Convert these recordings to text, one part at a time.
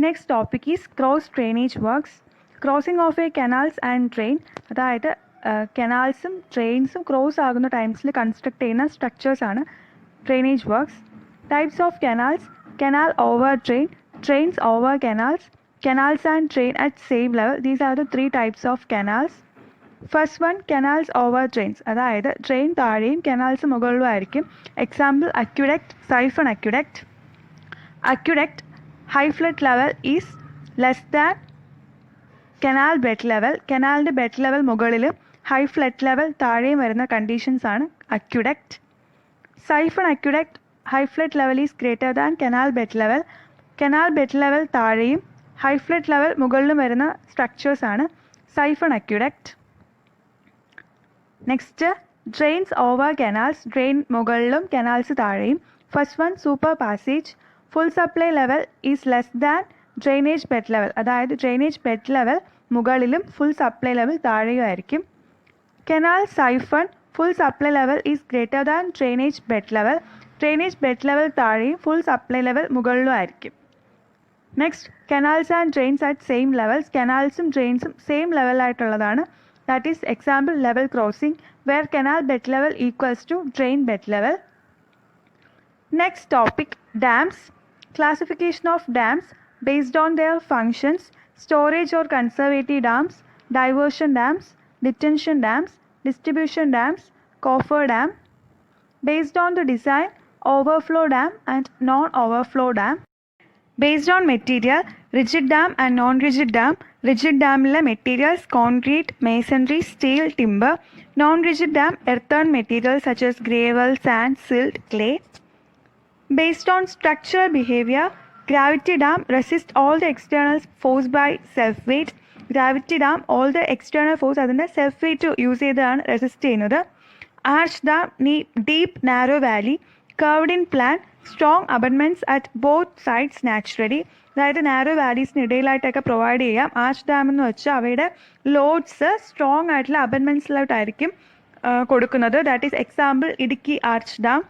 Next topic is cross drainage works. Crossing of a canals and drain. അതായത് കനാൽസും ട്രെയിൻസും cross ആകുന്ന ടൈംസിൽ construct ചെയ്യുന്ന സ്ട്രക്ചേഴ്സാണ് drainage works. Types of canals: canal over drain, drains over canals, canals and drain at same level. These are the three types of canals. First one, canals over drains. അതായത് drain താഴെയും canals മുകളിലും ആയിരിക്കും. Example aqueduct, siphon aqueduct. Aqueduct high flood level is less than canal bed level. കനാലിൻ്റെ bed level മുകളിലും high flood level താഴെയും വരുന്ന conditions ആണ് aqueduct. Siphon aqueduct high flood level is greater than canal bed level. Canal bed level താഴെയും high flood level മുകളിലും വരുന്ന structures ആണ് siphon aqueduct. Next, drains over canals. Drain മുകളിലും canals താഴെയും. First one, super passage. Full supply level is less than drainage bed level. അതായത് drainage bed level മുകളിലും full supply level താഴെയും ആയിരിക്കും. Canal siphon full supply level is greater than drainage bed level. Drainage bed level താഴെയും full supply level മുകളിലും ആയിരിക്കും. Next, canals and drains at same levels. കനാൽസും ഡ്രെയിൻസും same ലെവലായിട്ടുള്ളതാണ്. That is example level crossing where canal bed level equals to drain bed level. Next topic, dams. Classification of dams based on their functions: storage or conservative dams, diversion dams, detention dams, distribution dams, coffer dam. Based on the design: overflow dam and non-overflow dam. Based on material: rigid dam and non-rigid dam. Rigid damile materials concrete, masonry, steel, timber. Non-rigid dam earthen materials such as gravel, sand, silt, clay. Based on structural behavior: gravity dam resist all the external force by self weight. Gravity dam all the external force അതിൻ്റെ self weight use ചെയ്താണ് resist ചെയ്യുന്നത്. Arch dam deep narrow valley, curved in plan, strong abutments at both sides naturally. അതായത് narrow വാലീസിന് ഇടയിലായിട്ടൊക്കെ provide ചെയ്യാം. Arch dam എന്ന് വെച്ചാൽ അവയുടെ ലോഡ്സ് സ്ട്രോങ് ആയിട്ടുള്ള അബൺമെൻറ്റ്സിലോട്ടായിരിക്കും കൊടുക്കുന്നത്. That is example Idukki arch dam.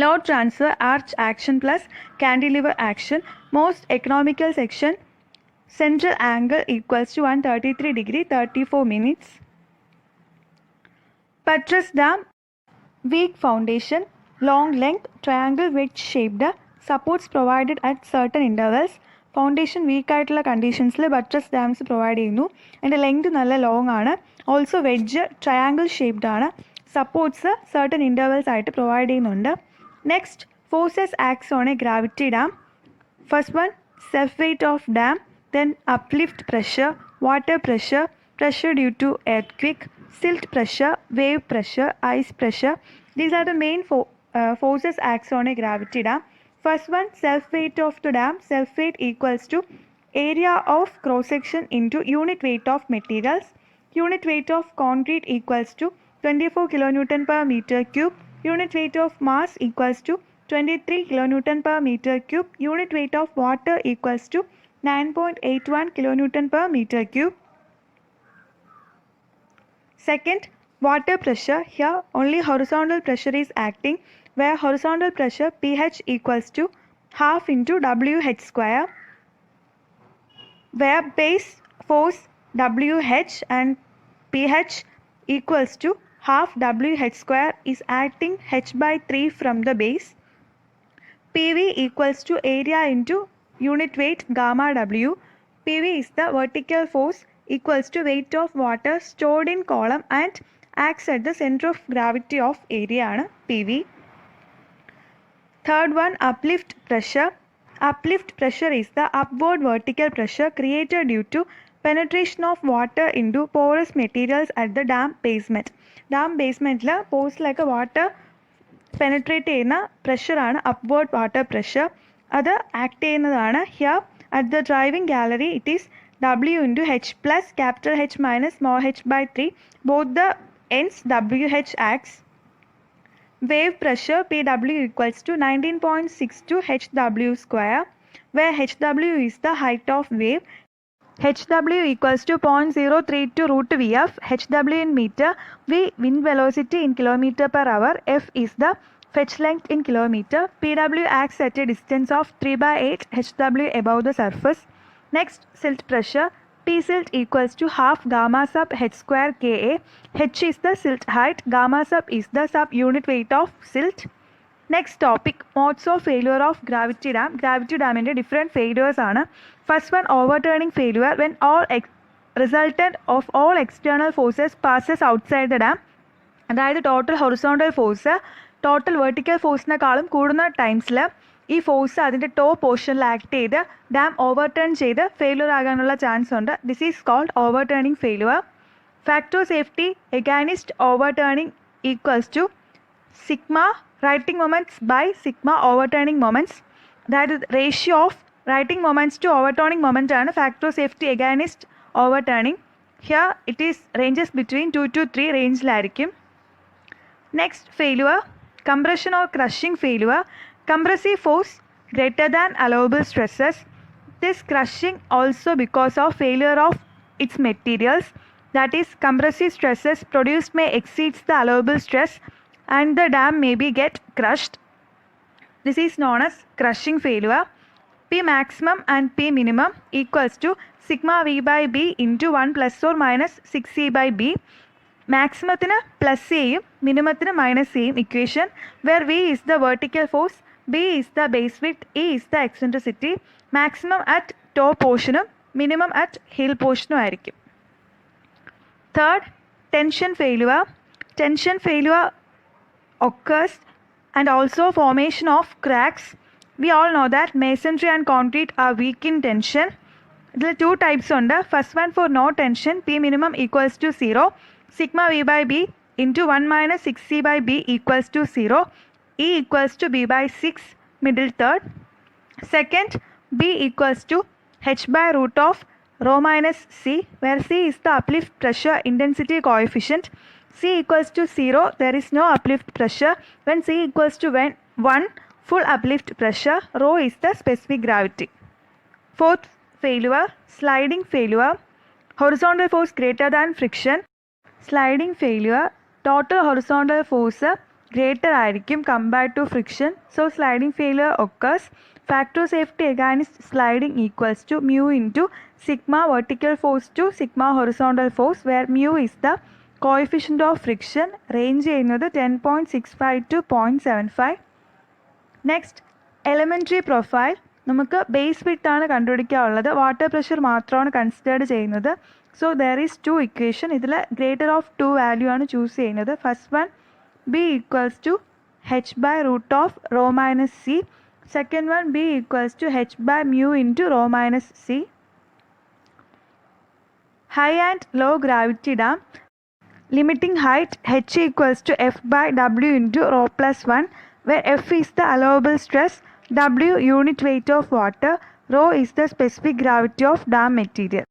Load transfer, arch action plus cantilever action. Most economical section, central angle equals to 133 degree 34 minutes. Buttress dam, weak foundation, long length, triangle wedge shaped, supports provided at certain intervals. Foundation weak ആയിട്ടുള്ള കണ്ടീഷൻസിൽ buttress dams provide ചെയ്യുന്നു. അതിൻ്റെ length നല്ല long ആണ്. Also wedge triangle shaped ആണ്. Supports certain intervals ആയിട്ട് provide ചെയ്യുന്നുണ്ട്. Next, forces acts on a gravity dam. First one, self weight of dam, then uplift pressure, water pressure, pressure due to earthquake, silt pressure, wave pressure, ice pressure. These are the main forces acts on a gravity dam. First one, self weight of the dam. Self weight equals to area of cross section into unit weight of materials. Unit weight of concrete equals to 24 kilonewton per meter cube. Unit weight of mass equals to 23 kilonewton per meter cube. Unit weight of water equals to 9.81 kilonewton per meter cube. Second, water pressure. Here only horizontal pressure is acting, where horizontal pressure pH equals to half into WH square, where base force WH and pH equals to half WH square is acting H by 3 from the base. PV equals to area into unit weight gamma W. PV is the vertical force equals to weight of water stored in column and acts at the center of gravity of area ആണ് PV. Third one, uplift pressure. Uplift pressure is the upward vertical pressure created due to penetration of water into porous materials at the dam basement. Dam ബേസ്മെൻറ്റിൽ പോഴ്സിലൊക്കെ water penetrate ചെയ്യുന്ന പ്രഷറാണ് upward water pressure. അത് act ചെയ്യുന്നതാണ് here at the driving gallery. It is W into H plus capital H minus small h by 3. Both the ends WH acts. Wave pressure PW equals to 19.62 HW square, where HW is the height of wave. HW equals to 0.032 root VF. HW in meter, V wind velocity in kilometer per hour, F is the Fetch length in kilometer. PW acts at a distance of 3/8 HW above the surface. Next, silt pressure. P silt equals to half gamma sub h square Ka. H is the silt height. Gamma sub is the sub-unit weight of silt. Next topic, modes of failure of gravity dam. Gravity dam in different failures ആണ്. First one, overturning failure when all resultant of all external forces passes outside the dam. അതായത് total horizontal force total vertical ഫോഴ്സിനെക്കാളും കൂടുന്ന ടൈംസിൽ ഈ force അതിൻ്റെ top പോർഷനിൽ act ചെയ്ത് dam overturn ചെയ്ത് ഫെയിലിയർ ആകാനുള്ള ചാൻസ് ഉണ്ട്. This is called overturning failure. Factor safety against overturning equals to sigma righting moments by sigma overturning moments. അതായത് ratio of righting moments to overturning moment ആണ് factor safety against overturning. Here it is ranges between 2 to 3 റേഞ്ചിലായിരിക്കും. Next, failure, compression or crushing failure. Compressive force greater than allowable stresses. This crushing also because of failure of its materials. That is, compressive stresses produced may exceed the allowable stress and the dam may be get crushed. This is known as crushing failure. P maximum and P minimum equals to sigma V by B into 1 plus or minus 6C by B. മാക്സിമത്തിന് plus എയും മിനിമത്തിന് minus എയും equation, where V is the vertical force, B is the base width, E is the eccentricity. Maximum at top പോർഷനും minimum at heel പോർഷനും ആയിരിക്കും. Third, tension failure. Tension failure occurs and also formation of cracks. We all know that masonry and concrete are weak in tension. ഇതിൽ 2 types ഉണ്ട്. First one, for no tension, P minimum equals to 0. Sigma V by B into 1 minus 6C by B equals to 0. E equals to B by 6, middle third. Second, B equals to H by root of rho minus C, where C is the uplift pressure intensity coefficient. C equals to 0, there is no uplift pressure. When C equals to 1, full uplift pressure. Rho is the specific gravity. Fourth failure, sliding failure. Horizontal force greater than friction. Sliding failure, total horizontal force greater ആയിരിക്കും compared to friction. So sliding failure occurs. Factor safety against sliding equals to mu into sigma vertical force to sigma horizontal force, where mu is the coefficient of friction. Range ചെയ്യുന്നത് 10.65 to 0.75. Next, elementary profile. നമുക്ക് base width ആണ് കണ്ടുപിടിക്കാനുള്ളത്. Water pressure മാത്രമാണ് considered ചെയ്യുന്നത്. So there is 2 equation. ഇതിൽ greater of 2 value ആണ് choose ചെയ്യുന്നത്. First one, B equals to h by root of rho minus c. Second one, b equals to h by mu into rho minus c. High and low gravity dam. Limiting height, h equals to f by w into rho plus 1, where f is the allowable stress, w unit weight of water, rho is the specific gravity of dam material.